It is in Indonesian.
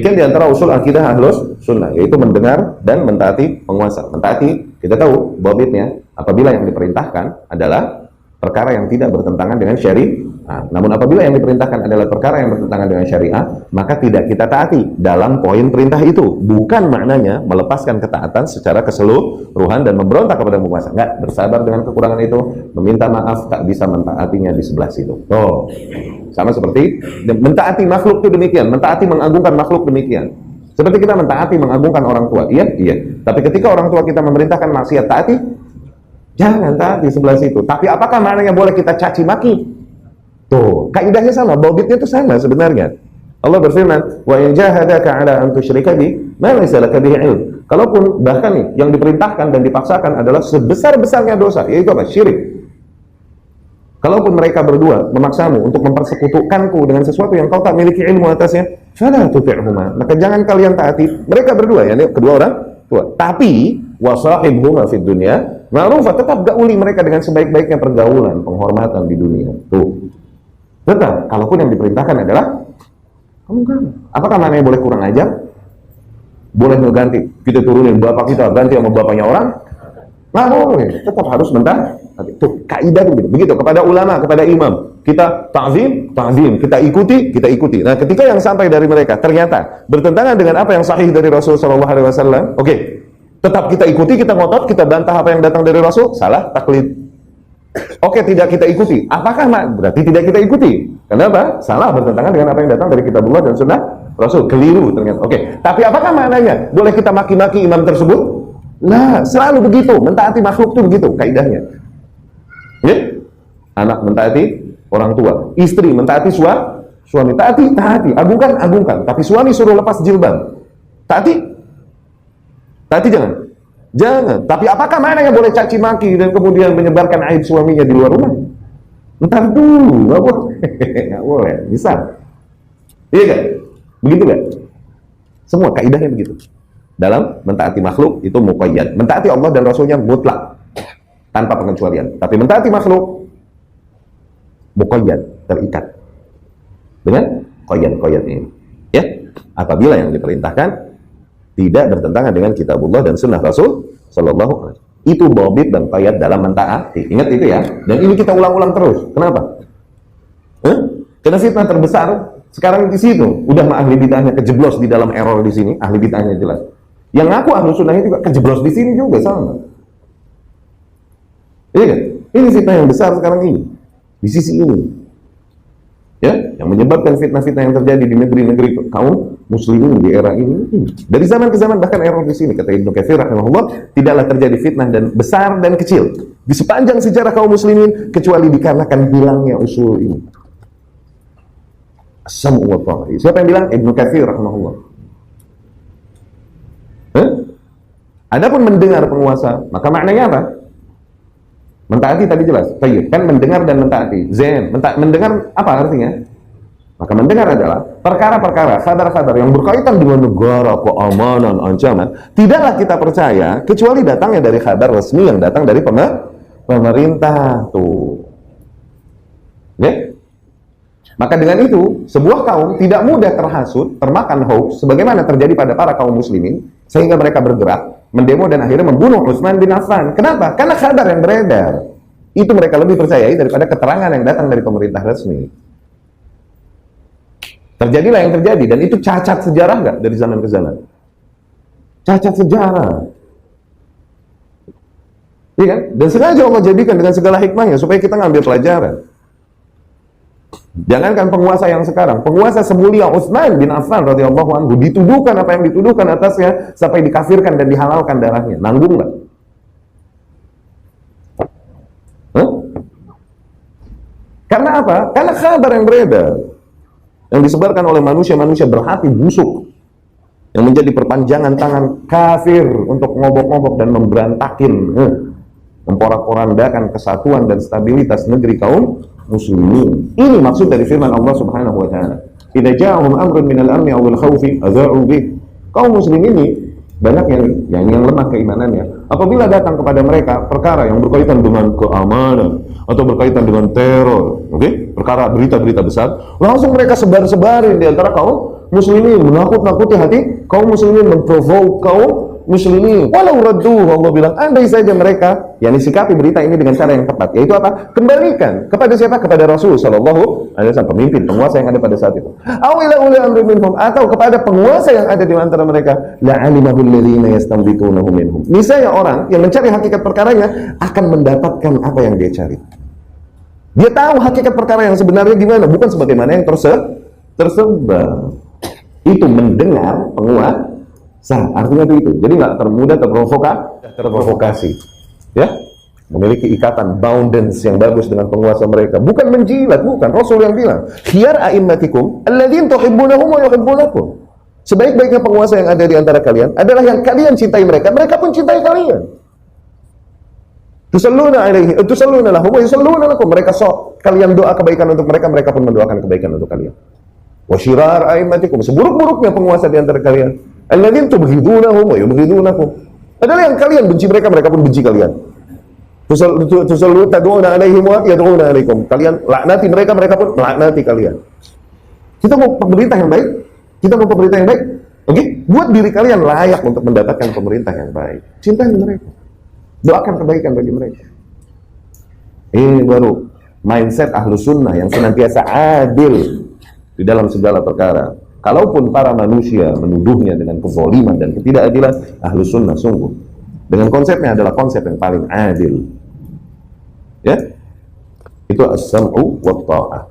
Demikian di antara usul akidah Ahlus Sunnah, yaitu mendengar dan mentaati penguasa. Mentaati, kita tahu babitnya, apabila yang diperintahkan adalah perkara yang tidak bertentangan dengan syariat. Namun apabila yang diperintahkan adalah perkara yang bertentangan dengan syariat, maka tidak kita taati dalam poin perintah itu. Bukan maknanya melepaskan ketaatan secara keseluruhan dan memberontak kepada penguasa. Enggak, bersabar dengan kekurangan itu, meminta maaf, tak bisa mentaatinya di sebelah situ. Oh, sama seperti mentaati makhluk itu demikian, mentaati mengagungkan makhluk demikian. Seperti kita mentaati mengagungkan orang tua, iya. Tapi ketika orang tua kita memerintahkan maksiat, taati? Jangan taati sebelah situ. Tapi apakah maknanya boleh kita caci maki? Tuh, kaidahnya sama, baubitnya itu sama sebenarnya. Allah berfirman, "Wa in jahadaka 'ala an tusyrika bi ma laysa laka bihi 'ilm." Kalaupun bahkan nih yang diperintahkan dan dipaksakan adalah sebesar-besarnya dosa, yaitu apa? Syirik. Kalaupun mereka berdua memaksamu untuk mempersekutukanku dengan sesuatu yang kau tak miliki ilmu atasnya, fala tuti'huma. Maka jangan kalian taati mereka berdua, yakni kedua orang tua. Tapi wasahibhuma fid dunya ma'rufa, tetap gauli mereka dengan sebaik-baiknya pergaulan, penghormatan di dunia. Tuh. Tetap, kalaupun yang diperintahkan adalah kamu kan, apakah namanya boleh kurang ajar? Boleh ngeganti, kita turunin bapak kita, ganti sama bapaknya orang? Nggak boleh, tetap harus mentah. Tuh, kaidah begitu kepada ulama, kepada imam. Kita ta'zim, kita ikuti. Nah, ketika yang sampai dari mereka ternyata bertentangan dengan apa yang sahih dari Rasul sallallahu alaihi wasallam, oke. Tetap kita ikuti, kita ngotot, kita bantah apa yang datang dari Rasul, salah, taklid. Oke, tidak kita ikuti. Apakah berarti tidak kita ikuti? Kenapa? Salah, bertentangan dengan apa yang datang dari kitabullah dan sunnah Rasul. Keliru ternyata. Oke, tapi apakah maknanya? Boleh kita maki-maki imam tersebut? Nah, selalu begitu. Mentaati makhluk itu begitu kaidahnya. Ya? Anak mentaati orang tua, istri mentaati suami, taati, agungkan. Tapi suami suruh lepas jilbab, taati jangan. Tapi apakah mana yang boleh caci maki dan kemudian menyebarkan aib suaminya di luar rumah? Entar dulu, nggak boleh, bisa. Iya kan? Begitu kan? Semua kaidahnya begitu. Dalam mentaati makhluk itu muqayyad, mentaati Allah dan Rasulnya mutlak, tanpa pengecualian. Tapi mentaati makhluk muqayyad, terikat dengan qayyad ini. Ya, apabila yang diperintahkan tidak bertentangan dengan kitabullah dan sunnah Rasul sallallahu alaihi wasallam. Itu babit dan qayyad dalam mentaati. Ingat itu ya. Dan ini kita ulang-ulang terus. Kenapa? Karena fitnah terbesar sekarang di situ. Udah ahli bid'ahnya kejeblos di dalam error di sini, ahli bid'ahnya jelas. Yang ngaku ahlu sunnahnya juga kejeblos di sini juga sama. Iya kan? Ini fitnah yang besar sekarang ini. Di sisi ini. Ya, yang menyebabkan fitnah-fitnah yang terjadi di negeri-negeri kaum muslimin di era ini. Dari zaman ke zaman bahkan error di sini, kata Ibnu Katsir rahimahullah, tidaklah terjadi fitnah dan besar dan kecil di sepanjang sejarah kaum muslimin kecuali dikarenakan hilangnya usul ini. As-sam'u wa ta'ah. Siapa yang bilang? Ibnu Katsir rahimahullah. Adapun mendengar penguasa, maka maknanya apa? Mentaati tadi jelas, tayyib. Kan mendengar dan mentaati. Zain, mendengar apa artinya? Maka mendengar adalah perkara-perkara, khabar-khabar yang berkaitan dengan negara, keamanan, ancaman, tidaklah kita percaya kecuali datangnya dari khabar resmi yang datang dari pemerintah tuh. Ya? Maka dengan itu, sebuah kaum tidak mudah terhasut, termakan hoax, sebagaimana terjadi pada para kaum muslimin, sehingga mereka bergerak mendemo dan akhirnya membunuh Utsman bin Affan. Kenapa? Karena kabar yang beredar itu mereka lebih percayai daripada keterangan yang datang dari pemerintah resmi. Terjadilah yang terjadi, dan itu cacat sejarah nggak dari zaman ke zaman? Cacat sejarah, iya kan? Dan sengaja Allah jadikan dengan segala hikmahnya supaya kita ngambil pelajaran. Jangankan penguasa yang sekarang, penguasa semulia Utsman bin Affan radhiyallahu anhu dituduhkan apa yang dituduhkan atasnya sampai dikafirkan dan dihalalkan darahnya. Nanggung nggak? Karena apa? Karena kabar yang beredar yang disebarkan oleh manusia-manusia berhati busuk yang menjadi perpanjangan tangan kafir untuk ngobok-ngobok dan memberantakin, memporak-porandakan kesatuan dan stabilitas negeri kaum muslimin. Ini maksud dari firman Allah Subhanahu wa taala. Idza ja'ahum amrun minal amni awil khaufi adza'u bih. Kaum muslimin ini banyak yang lemah keimanannya. Apabila datang kepada mereka perkara yang berkaitan dengan keamanan atau berkaitan dengan teror, perkara berita-berita besar, langsung mereka sebar-sebarin di antara kaum muslimin, menakut-nakuti hati kaum muslimin, memprovoke kaum muslimin. Walau radduhu, Allah bilang, andai saja mereka yang sikapi berita ini dengan cara yang tepat, yaitu apa? Kembalikan kepada siapa? Kepada Rasul sallallahu alaihi wasallam, pemimpin, penguasa yang ada pada saat itu. Aw ila uli amri minhum, atau kepada penguasa yang ada di antara mereka. La'alimahu alladhina yastanbitunahu minhum. Niscaya orang yang mencari hakikat perkaranya akan mendapatkan apa yang dia cari. Dia tahu hakikat perkara yang sebenarnya gimana, bukan sebagaimana yang tersebar. Itu mendengar penguasa, artinya itu. Jadi nggak mudah terprovokasi, ya, memiliki ikatan boundance yang bagus dengan penguasa mereka. Bukan menjilat, bukan. Rasul yang bilang, khiyar a'immatikum alladzina tuhibbunahum wa yuhibbunakum. Sebaik-baiknya penguasa yang ada di antara kalian adalah yang kalian cintai mereka, mereka pun cintai kalian. Tusalluna alaihi, tusalluna lahum wa yusalluna lakum. Mereka kalian doa kebaikan untuk mereka, mereka pun mendoakan kebaikan untuk kalian. Wa syirar a'immatikum, seburuk-buruknya penguasa di antara kalian, alladzina tubghidunahum wa yubghidunakum, adalah yang kalian benci mereka, mereka pun benci kalian. Tusalluna tad'una alaihim wa yad'una alaikum. Kalian laknati mereka, mereka pun laknati kalian. Kita mau pemerintah yang baik, kita mau pemerintah yang baik. Oke, buat diri kalian layak untuk mendapatkan pemerintah yang baik. Cintai mereka, doakan kebaikan bagi mereka. Ini baru mindset ahlu sunnah yang senantiasa adil di dalam segala perkara. Kalaupun para manusia menuduhnya dengan kezaliman dan ketidakadilan, ahlu sunnah sungguh dengan konsepnya adalah konsep yang paling adil. Ya, itu as-sam'u wa ta'ah.